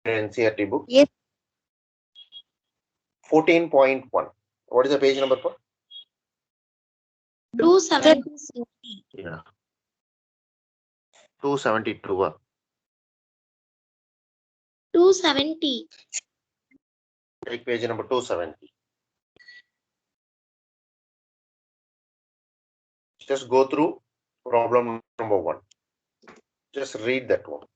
NCERT book? Yes. 14.1. What is the page number for? 270. Yeah. 272. 270. Take page number 270. Just go through problem number 1. Just read that one.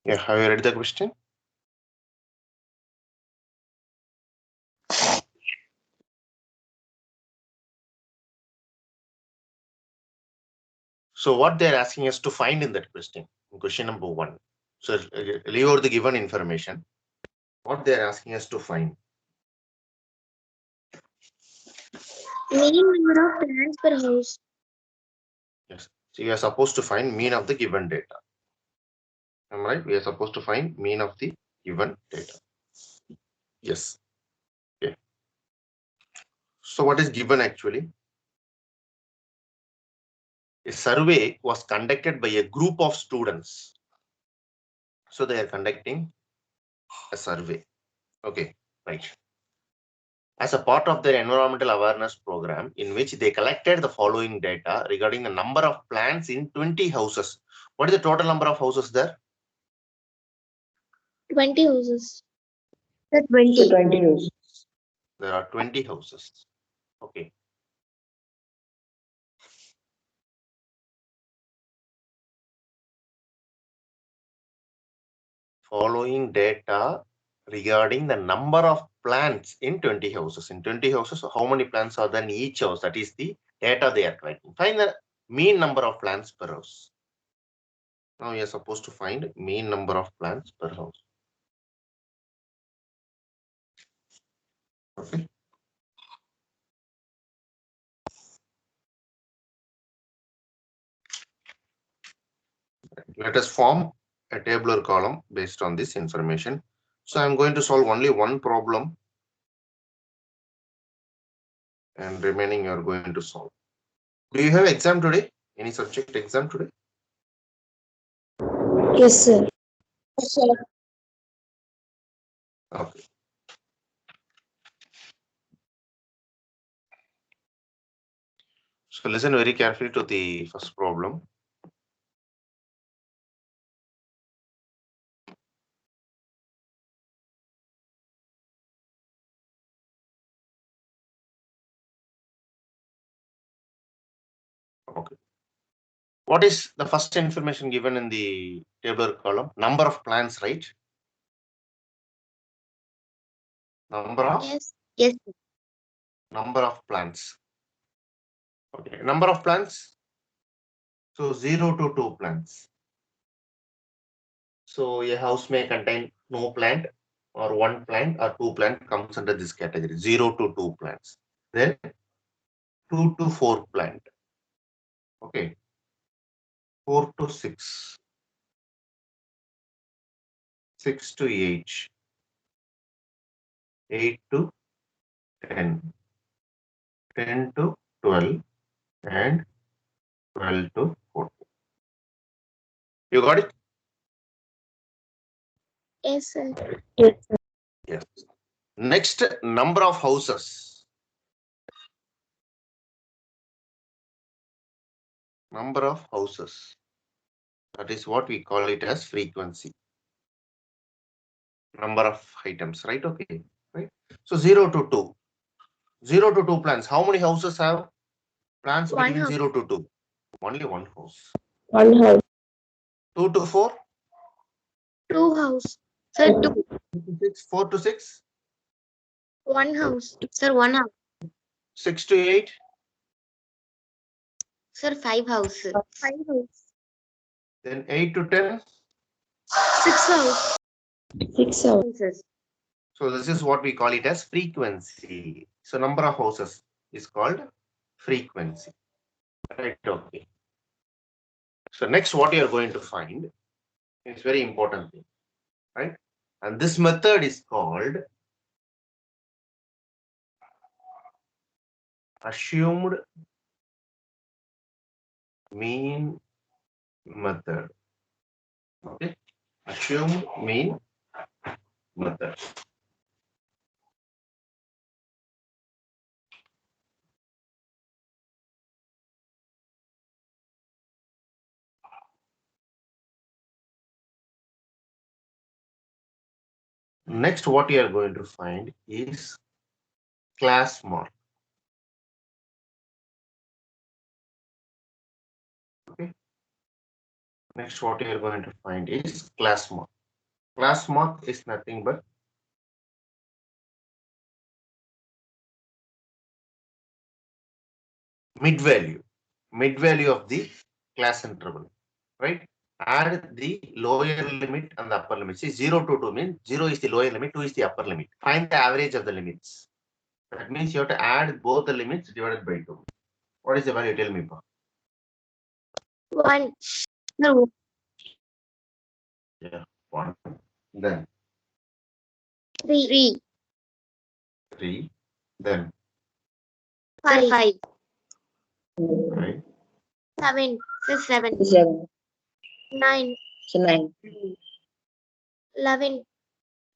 Yeah, have you read the question? So what they're asking us to find in that question number 1. So leave out the given information. What they're asking us to find. Mean number of plants per house. Yes. So you are supposed to find mean of the given data. Am I right? We are supposed to find mean of the given data. Yes. Okay. So what is given actually? A survey was conducted by a group of students. So they are conducting a survey. Okay, right. As a part of their environmental awareness program, in which they collected the following data regarding the number of plants in 20 houses. What is the total number of houses there? 20 houses. Sir, 20 years. There are 20 houses. Okay. Following data regarding the number of plants in 20 houses. In 20 houses, how many plants are there in each house? That is the data they are collecting. Find the mean number of plants per house. Now you are supposed to find mean number of plants per house. Okay. Let us form a tabular column based on this information. So I'm going to solve only one problem and remaining you are going to solve. Do you have exam today? Any subject exam today? Yes, sir. Okay. So listen very carefully to the first problem. Okay. What is the first information given in the tabular column? Number of plants, right? Number of Yes. Yes. number of plants. Okay. Number of plants. So 0 to 2 plants. So a house may contain no plant or 1 plant or 2 plant comes under this category. 0 to 2 plants. Then 2 to 4 plant. Okay. 4 to 6. 6 to 8. 8 to 10. 10 to 12 and 12 to 14. You got it? Yes, sir. Yes, sir. Yes. Next, number of houses. Number of houses. That is what we call it as frequency. Number of items, right? Okay. Right. So 0 to 2. 0 to 2 plants. How many houses have plants One between house. 0 to 2? Only one house. One house. 2 to 4? 2 house. Sir, 2. 2 to 6? 4 to 6? 1 house. Sir, 1 house. 6 to 8? Sir, 5 house. 5 house. Then 8 to 10? 6 house. 6 houses. So this is what we call it as frequency. So number of houses is called frequency. Right, okay. So next what you are going to find is very important thing, right? And this method is called assumed mean method. Okay, assumed mean method. Next, what you are going to find is class mark. Okay. Next, what you are going to find is class mark. Class mark is nothing but mid value of the class interval, right? Add the lower limit and the upper limit. See, 0 to 2 means 0 is the lower limit, 2 is the upper limit. Find the average of the limits. That means you have to add both the limits divided by 2. What is the value? Tell me, Pa. 1. Sir, Yeah, 1. Then 3, 3. Then 5, 5. 7, 7, 7. 9, 9. 11,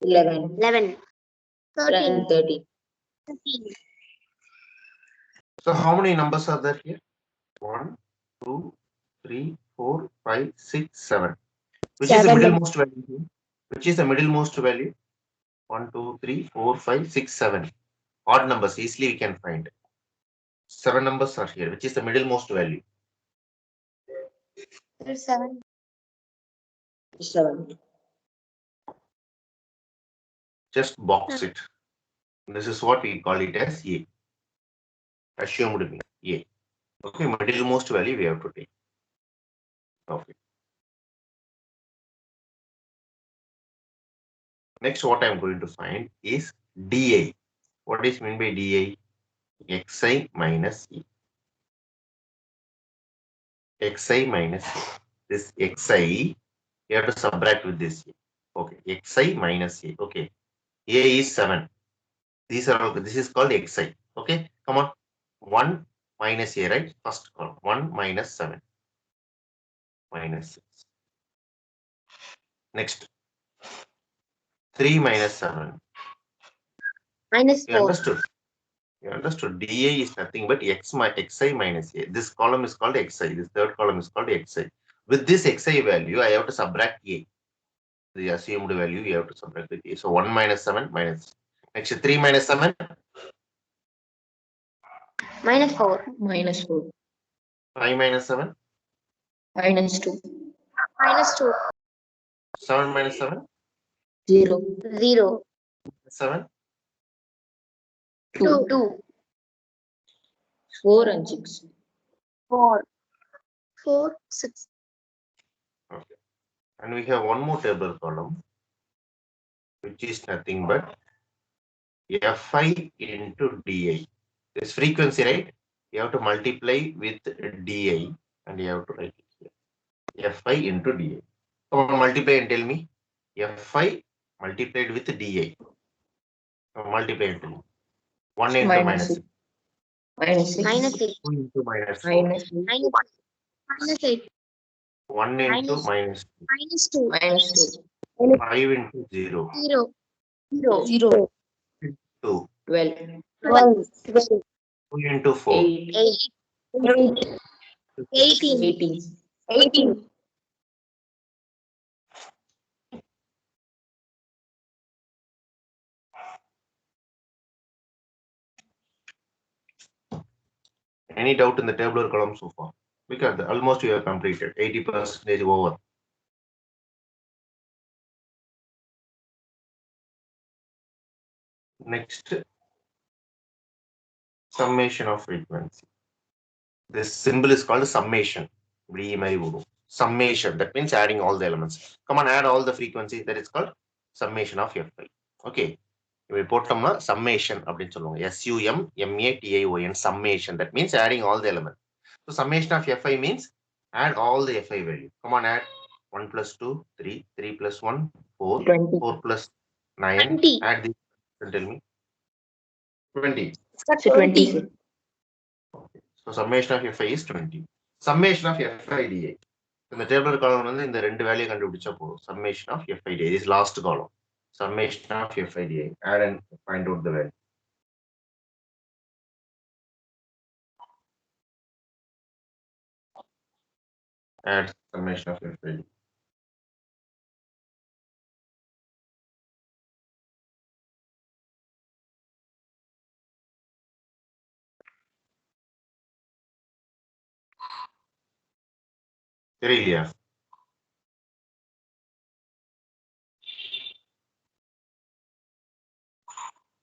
11. 11, 13, 13. 15. So how many numbers are there here? 1, 2, 3, 4, 5, 6, 7. Which is the 7. middlemost value here? Which is the middlemost value? 1, 2, 3, 4, 5, 6, 7. Odd numbers easily we can find. 7 numbers are here. Which is the middlemost value? 7. 7. Just box it. This is what we call it as A. Assumed mean A. Okay, middlemost value we have to take. Okay. Next, what I am going to find is dA. What is meant by dA? Xi minus E. Xi minus A. This Xi, you have to subtract with this A. Okay, Xi minus A. Okay, A is 7. These are all, this is called Xi. Okay, come on. 1 minus A, right? First column. 1 minus 7. Minus 6. Next, 3 minus 7. Minus You 4. understood? You understood? dA is nothing but xi minus A. This column is called xi. This third column is called xi. With this xi value, I have to subtract A. The assumed value, you have to subtract with A. So 1 minus 7 minus. Next, 3 minus 7. Minus 4. Minus 4. 5 minus 7. Minus 2. Minus 2. 7 minus 7. 0. 0. 7. 2. 2. 4 and 6. 4. 4, 6. Okay. And we have one more table column, which is nothing but Fi into dA. This frequency, right? You have to multiply with dA and you have to write it here. Fi into dA. Come on, multiply and tell me. Fi multiplied with dA. Multiply and tell me. 1 into minus 6. Minus 6. Minus 6. 2 into minus 4. Minus 8. Minus 8. 1 into minus 2. Minus 2. Minus 2. 5 into 0. 0. 0. 0. 2. 12. 12. 2 into 4. 8. 8. 18. 18. 18. Any doubt in the tabular column so far? Because almost you have completed 80% over. Next, summation of frequency. This symbol is called summation. Summation, that means adding all the elements. Come on, add all the frequencies. That is called summation of Fi. Okay. We put summation. SUMMATION, summation. That means adding all the elements. So summation of Fi means add all the Fi value. Come on, add 1 plus 2, 3, 3 plus 1, 4, 20. 4 plus 9. 20. Add this and tell me. 20. So 20. So summation of Fi is 20. Summation of Fi dA. In the table column, in the two value கண்டுபிடிச்சா போதும். Summation of Fi dA. This is last column. Summation of Fi dA. Add and find out the value. Add summation of Fi dA. தெரியலையா?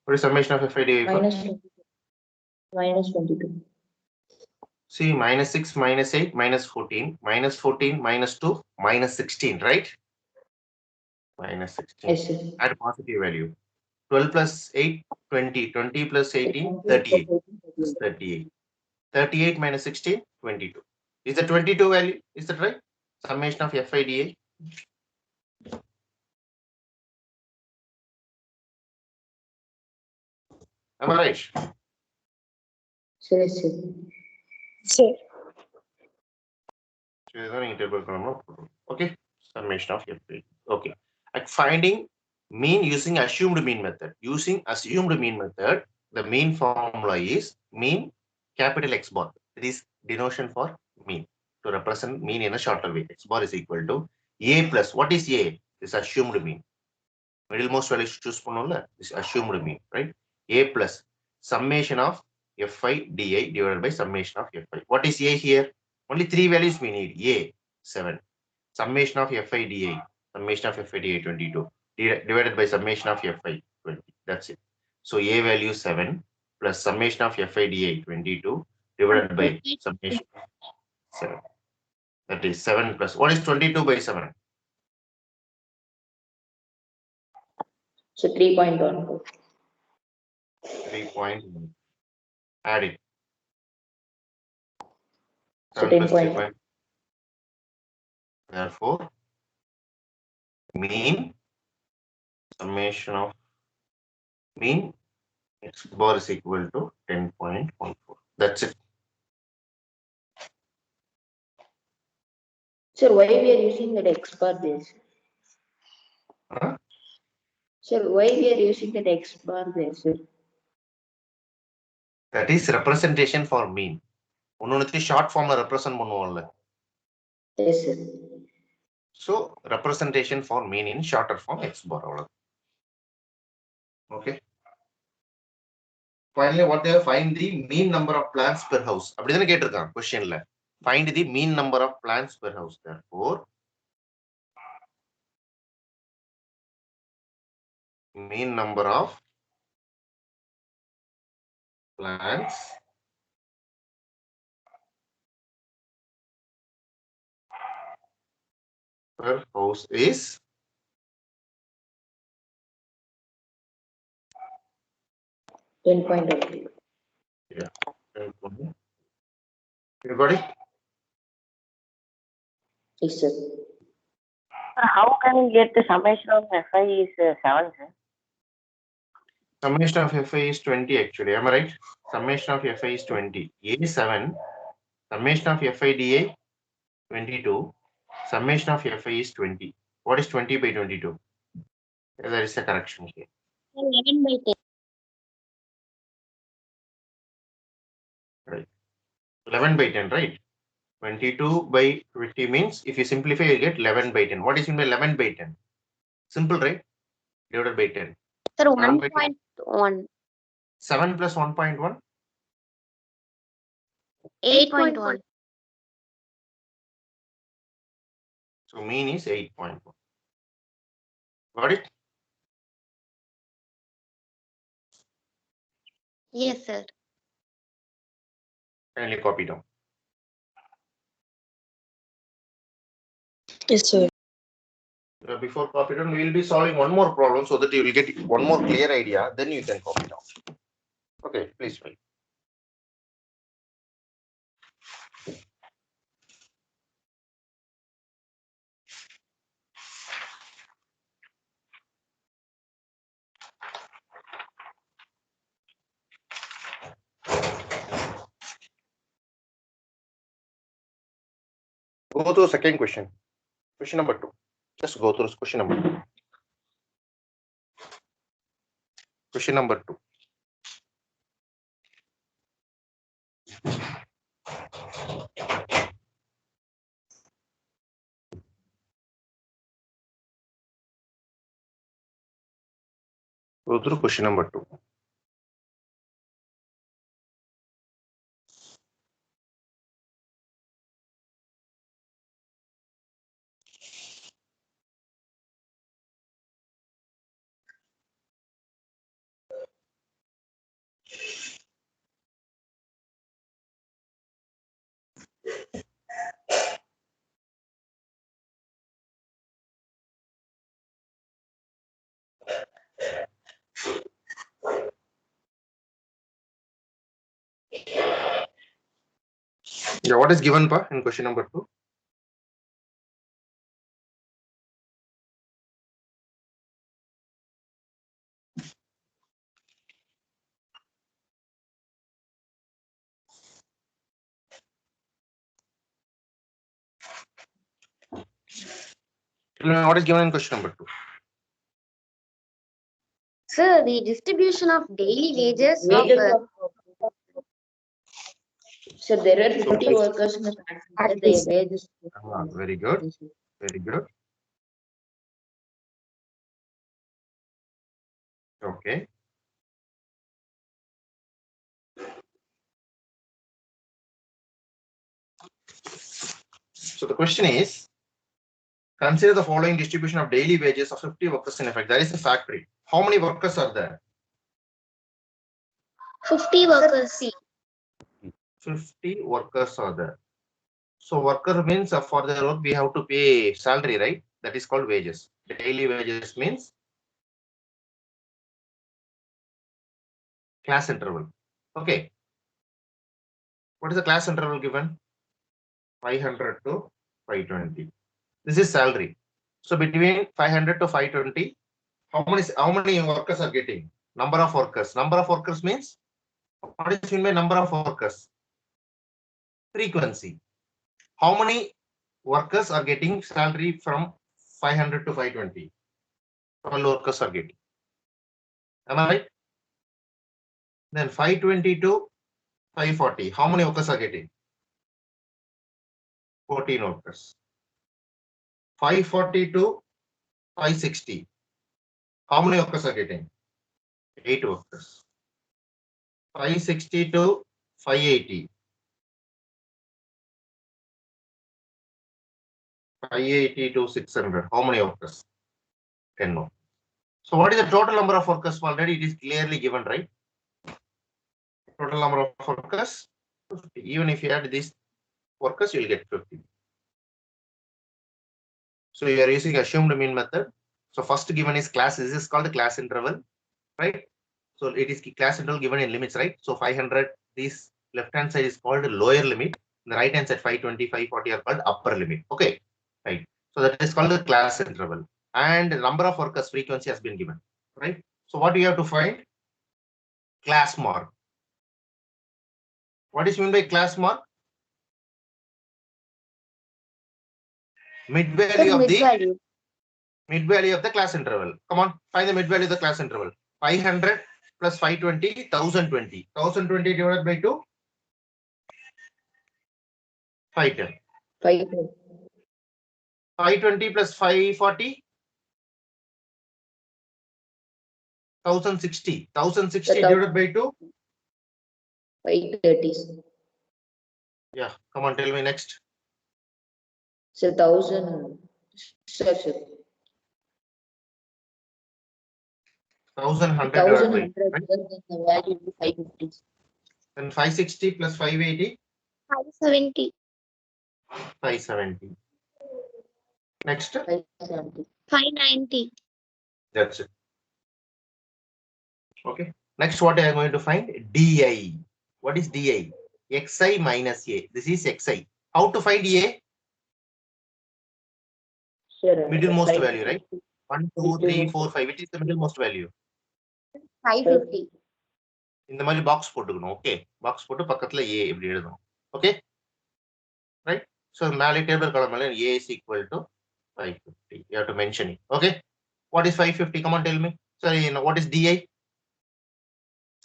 What is summation of Fi dA? Minus 22. Minus 22. See, minus 6, minus 8, minus 14, minus 14, minus 2, minus 16, right? Minus 16. Yes, sir. Add positive value. 12 plus 8, 20. 20 plus 18, 38. 38. 38 minus 16, 22. Is the 22 value? Is that right? Summation of Fi dA. Am I right? Sir, sir. Sir. So இதுதான் நீங்க table பண்ணணும். Okay, summation of FA. Okay, at finding mean using assumed mean method. Using assumed mean method, the mean formula is mean capital X bar. It is denotation for mean to represent mean in a shorter way. X bar is equal to A plus what is A? Is assumed mean. Middlemost value choose பண்ணோம்ல is assumed mean, right? A plus summation of Fi di divided by summation of Fi. What is A here? Only three values we need. A 7, summation of Fi di, summation of Fi di 22 divided by summation of Fi 20. That's it. So A value 7 plus summation of Fi di 22 divided by summation of 7. That is 7 plus what is 22 by 7? So 3.14. 3.1. Add it. So 7 plus 10.1. 3. Therefore, mean summation of mean X bar is equal to 10.14. That's it. Sir, why we are using that X bar there? Huh? Sir, why we are using that X bar there, sir? That is representation for mean. ஒன்னொன்னு short form represent பண்ணுவோம்ல. Yes, sir. So representation for mean in shorter form X bar. Okay. Finally, what they find the mean number of plants per house. அப்படிதானே கேட்டிருக்கான் questionல. Find the mean number of plants per house. Therefore, mean number of plants per house is 10.8. yeah. You got it? Yes, sir. How can we get the summation of Fi is 7, sir? Summation of Fi is 20 actually. Am I right? Summation of Fi is 20. A 7. Summation of Fi di 22. Summation of Fi is 20. What is 20 by 22? There is a correction here. 11 by 10. Right. 11 by 10, right? 22 by 20 means if you simplify, you get 11 by 10. What is in by 11 by 10? Simple, right? Divided by 10. Sir, 11 by 1.1. 7 plus 1.1. 8.1. So mean is 8.1. Got it? Yes, sir. Kindly copy down. Yes, sir. Before copy down, we will be solving one more problem so that you will get one more clear idea. Then you can copy down. Okay, please wait. Go to the second question. Question number 2. Just go through question number 2. Question number 2. Go through question number 2. Yeah, what is given pa in question number 2? What is given in question number 2? Sir, the distribution of daily wages Wages of of so there are 50 workers in the factory. The wages. Very good. Very good. Okay. So the question is, consider the following distribution of daily wages of 50 workers in effect. There is a factory. How many workers are there? 50 workers. 50 workers are there. So worker means for their work we have to pay salary, right? That is called wages. Daily wages means class interval. Okay. What is the class interval given? 500 to 520. This is salary. So between 500 to 520, how many workers are getting? Number of workers. Number of workers means, what is mean by number of workers? Frequency. How many workers are getting salary from 500 to 520? 12 workers are getting. Am I right? Then 520 to 540. How many workers are getting? 14 workers. 540 to 560. How many workers are getting? 8 workers. 560 to 580. 580 to 600. How many workers? 10 workers. So what is the total number of workers? Already it is clearly given, right? Total number of workers 50. Even if you add these workers, you will get 50. So you are using assumed mean method. So first given is class. This is called the class interval, right? So it is class interval given in limits, right? So 500. This left hand side is called lower limit. The right hand side 520, 540 are called upper limit. Okay, right. So that is called the class interval. And the number of workers frequency has been given, right? So what do you have to find? Class mark. What is meant by class mark? Mid value of the mid value of the class interval. Come on, find the mid value of the class interval. 500 plus 520, 1020. 1020 divided by 2, 510. 5. 520 plus 540, 1060. 1060 divided by 2. 530. Yeah, come on, tell me next. So 1000. Sir. 1100 divided by 1100 right? the value will be 550. Then 560 plus 580, 570. 570. Next, 570. 590. that's it. Okay. Next, what I am going to find? DI. What is DI? Xi minus A. This is Xi. How to find A? Sure. Middlemost value, right? 1, 2, 3, 4, 5. Which is the middlemost value? 550. இந்த மாதிரி box போட்டுக்கணும். Okay, box போட்டு பக்கத்துல A இப்படி எழுதணும். Okay, right. So மேலே table காலம் மேலே A is equal to 550. You have to mention it. Okay. What is 550? Come on, tell me. Sorry, what is DI?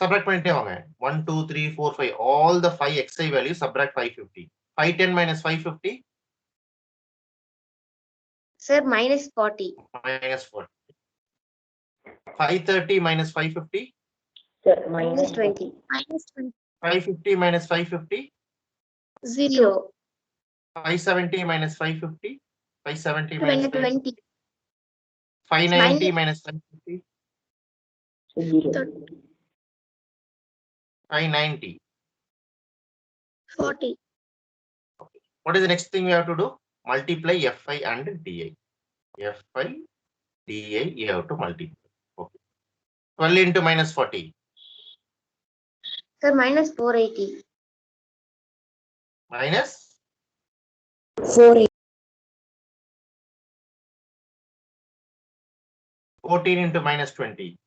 Subtract பண்ணிட்டே வாங்க. 1, 2, 3, 4, 5. All the 5 Xi values subtract 550. 510 minus 550. Sir, minus 40. Minus 40. 530 minus 550. Sir, Minus 20. Minus 20. 550 minus 550. 0. 570 minus 550. 570 minus 20. 590 minus 550. 0. 590. 40. What is the next thing we have to do? Multiply Fi and Di. Fi, Di, you have to multiply. Okay. 12 into minus 40. Sir, minus 480. Minus 480. 14 into minus 20.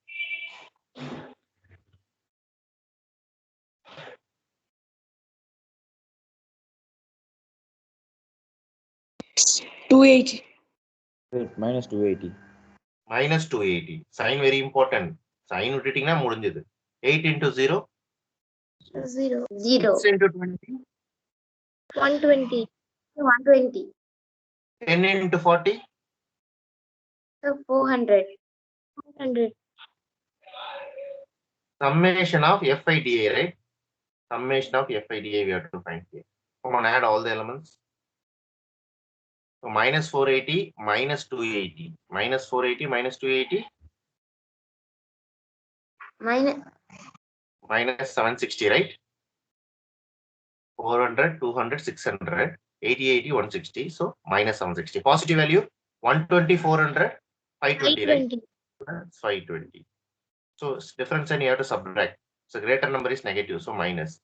minus 280. minus 280. Sign very important. Sign விட்டுட்டீங்கன்னா முடிஞ்சது. 8 into 0. 0. 6 into 20. 120. 120. 10 into 40. So 400. 400. Summation of FIDA, right? Summation of FIDA we have to find here. Come on, add all the elements. So minus 480 minus 280. Minus 480 minus 280. Minus 760, right? 400, 200, 600, 80, 80, 160. So minus 760. Positive value 120, 400, 520, right? 520. That's 520. So difference and you have to subtract. So greater number is negative, so minus.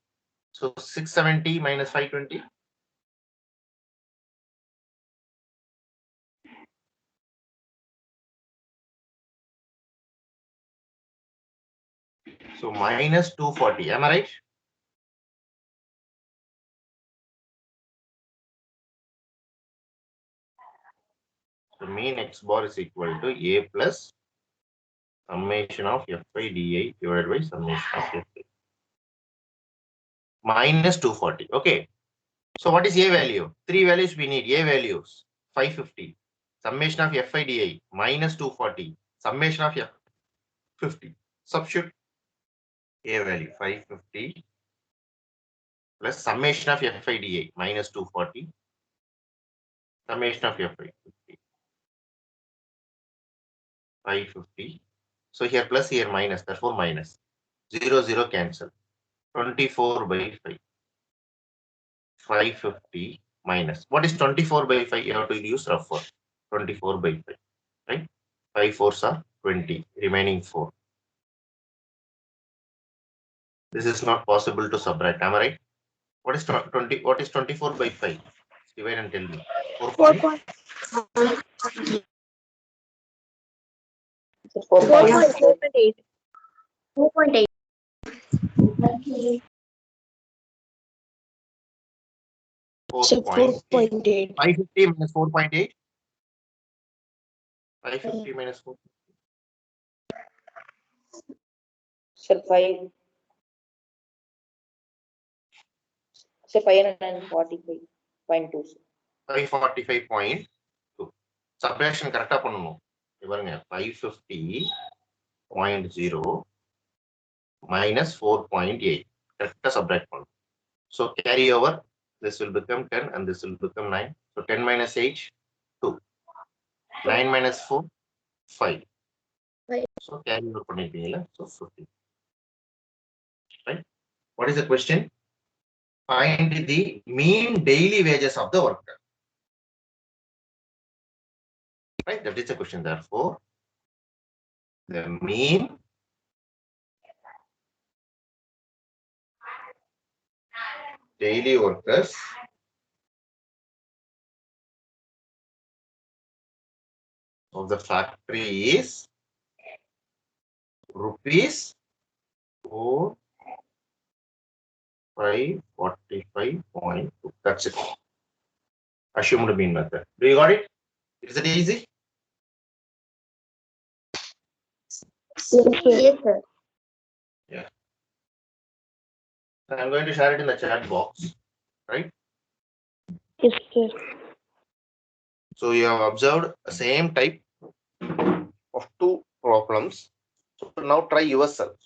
So 670 minus 520. So minus 240. Am I right? So mean x bar is equal to a plus summation of FIDA divided by summation of FI. Minus 240. Okay. So what is a value? Three values we need. A values 550. Summation of FIDA minus 240. Summation of F50. Substitute a value 550 plus summation of FIDA minus 240. Summation of FI 550. So here plus, here minus, therefore minus. 0, 0 cancel. 24 by 5. 550 minus. What is 24 by 5? You have to use rougher. 24 by 5. Right? 5 4s are 20. Remaining 4. This is not possible to subtract. Am I right? What is 20? What is 24 by 5? Divide and tell me. 4.8. 4.8. 4.8. 4.8. 550 minus 4.8. 550 minus 4. Sir, 545.2. 545.2. Subtraction correct பண்ணனும். இவருங்க 550.0 minus 4.8. Correct subtract பண்ணனும். So carry over. This will become 10 and this will become 9. So 10 minus 8, 2. 9 minus 4, 5. So carry over பண்ணிட்டீங்களா? So 50. Right? What is the question? Find the mean daily wages of the worker. Right? That is the question. Therefore, the mean daily workers of the factory is rupees 4545.2. That's it. Assumed mean method. Do you got it? Is it easy? Yes, sir. Yeah. I'm going to share it in the chat box. Right? Yes, sir. So you have observed the same type of two problems. So now try yourself.